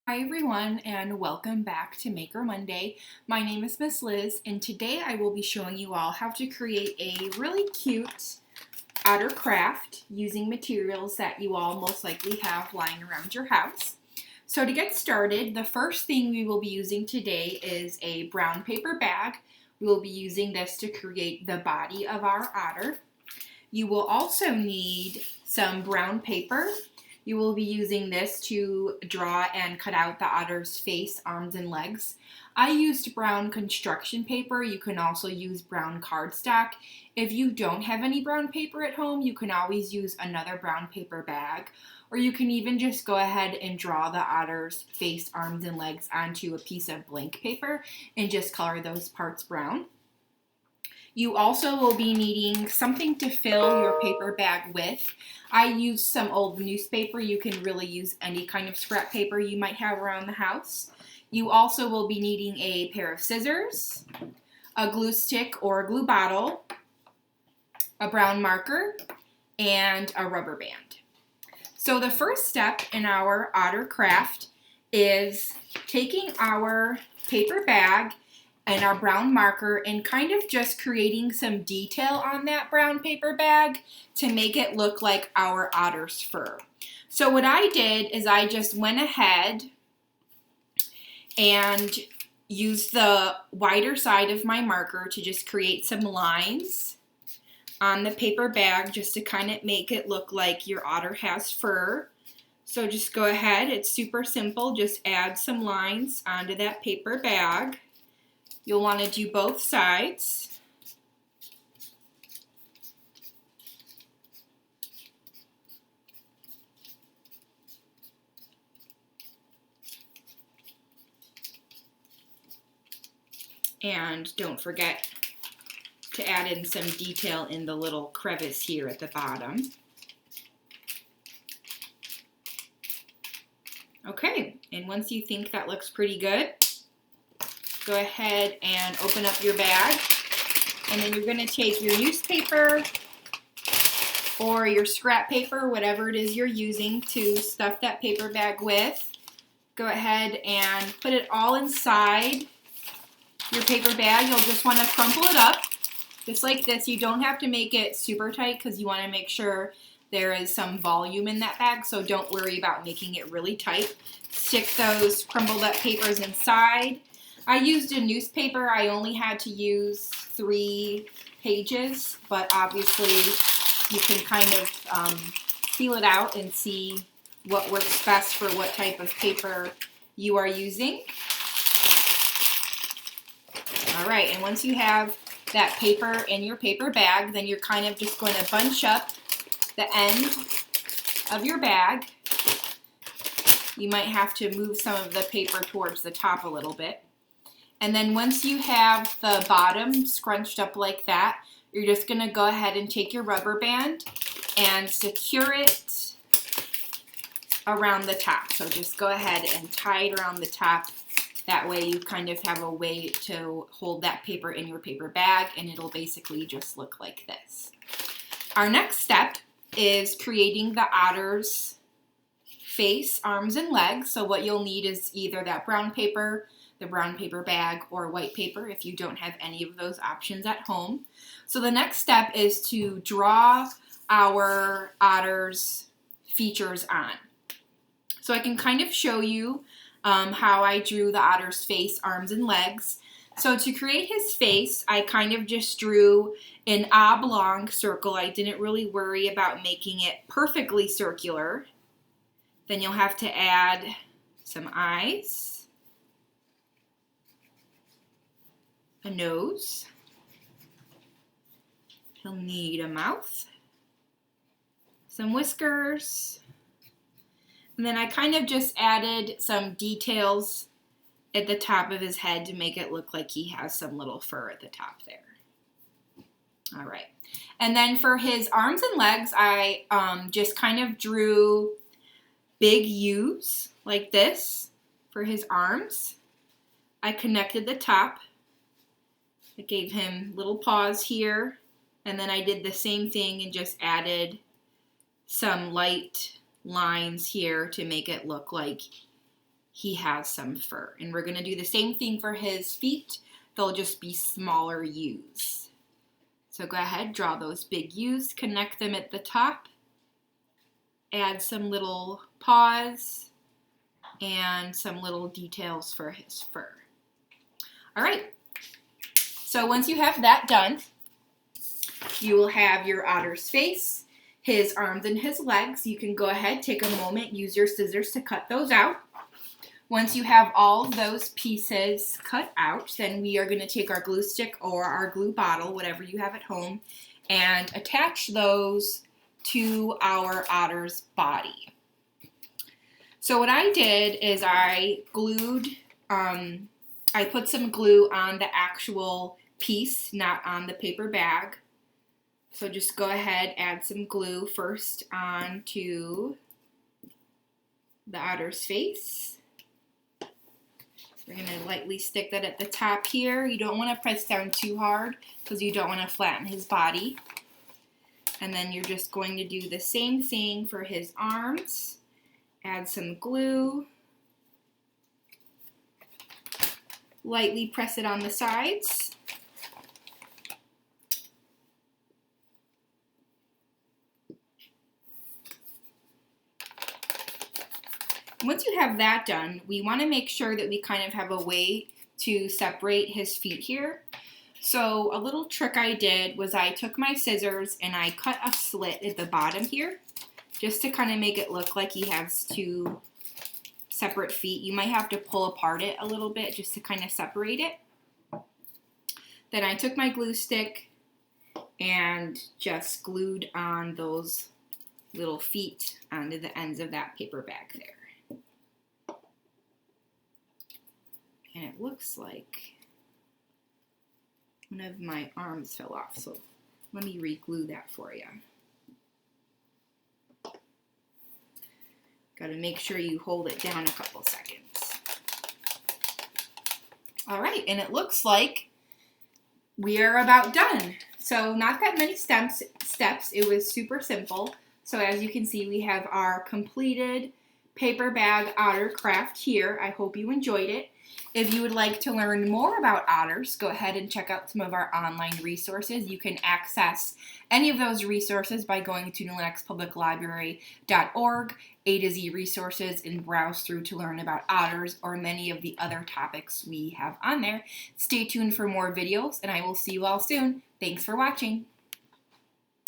Hi everyone and welcome back to Maker Monday. My name is Miss Liz and today I will be showing you all how to create a really cute otter craft using materials that you all most likely have lying around your house. So to get started, the first thing we will be using today is a brown paper bag. We will be using this to create the body of our otter. You will also need some brown paper. You will be using this to draw and cut out the otter's face, arms, and legs. I used brown construction paper. You can also use brown cardstock. If you don't have any brown paper at home, you can always use another brown paper bag, or you can even just go ahead and draw the otter's face, arms, and legs onto a piece of blank paper and just color those parts brown. You also will be needing something to fill your paper bag with. I used some old newspaper. You can really use any kind of scrap paper you might have around the house. You also will be needing a pair of scissors, a glue stick or a glue bottle, a brown marker, and a rubber band. So the first step in our otter craft is taking our paper bag and our brown marker and kind of just creating some detail on that brown paper bag to make it look like our otter's fur. So what I did is I just went ahead and used the wider side of my marker to just create some lines on the paper bag just to kind of make it look like your otter has fur. So just go ahead, it's super simple, just add some lines onto that paper bag. You'll want to do both sides. And don't forget to add in some detail in the little crevice here at the bottom. Okay, and once you think that looks pretty good, go ahead and open up your bag, and then you're going to take your newspaper or your scrap paper, whatever it is you're using to stuff that paper bag with. Go ahead and put it all inside your paper bag. You'll just want to crumple it up just like this. You don't have to make it super tight because you want to make sure there is some volume in that bag, so don't worry about making it really tight. Stick those crumbled up papers inside. I used a newspaper. I only had to use 3 pages, but obviously you can kind of feel it out and see what works best for what type of paper you are using. All right, and once you have that paper in your paper bag, then you're kind of just going to bunch up the end of your bag. You might have to move some of the paper towards the top a little bit. And then once you have the bottom scrunched up like that, you're just going to go ahead and take your rubber band and secure it around the top. So just go ahead and tie it around the top. That way you kind of have a way to hold that paper in your paper bag, and it'll basically just look like this. Our next step is creating the otter's face, arms, and legs. So what you'll need is either that brown paper, the brown paper bag, or white paper if you don't have any of those options at home. So the next step is to draw our otter's features on. So I can kind of show you how I drew the otter's face, arms, and legs. So to create his face, I kind of just drew an oblong circle. I didn't really worry about making it perfectly circular. Then you'll have to add some eyes, a nose. He'll need a mouth, some whiskers, and then I kind of just added some details at the top of his head to make it look like he has some little fur at the top there. All right, and then for his arms and legs, I just kind of drew big U's like this for his arms. I connected the top. I gave him little paws here, and then I did the same thing and just added some light lines here to make it look like he has some fur. And we're going to do the same thing for his feet. They'll just be smaller U's. So go ahead, draw those big U's, connect them at the top, add some little paws and some little details for his fur. All right, so once you have that done, you will have your otter's face, his arms and his legs. You can go ahead, take a moment, use your scissors to cut those out. Once you have all those pieces cut out, then we are going to take our glue stick or our glue bottle, whatever you have at home, and attach those to our otter's body. So what I did is I glued, I put some glue on the actual piece, not on the paper bag. So just go ahead, add some glue first onto the otter's face. We're going to lightly stick that at the top here. You don't want to press down too hard because you don't want to flatten his body. And then you're just going to do the same thing for his arms. Add some glue. Lightly press it on the sides. Once you have that done, we want to make sure that we kind of have a way to separate his feet here. So a little trick I did was I took my scissors and I cut a slit at the bottom here, just to kind of make it look like he has two separate feet. You might have to pull apart it a little bit just to kind of separate it. Then I took my glue stick and just glued on those little feet onto the ends of that paper bag there. And it looks like one of my arms fell off, so let me re-glue that for you. Got to make sure you hold it down a couple seconds. All right, and it looks like we are about done. So not that many steps. It was super simple. So as you can see, we have our completed paper bag otter craft here. I hope you enjoyed it. If you would like to learn more about otters, go ahead and check out some of our online resources. You can access any of those resources by going to newlenoxpubliclibrary.org, A to Z resources, and browse through to learn about otters or many of the other topics we have on there. Stay tuned for more videos, and I will see you all soon. Thanks for watching.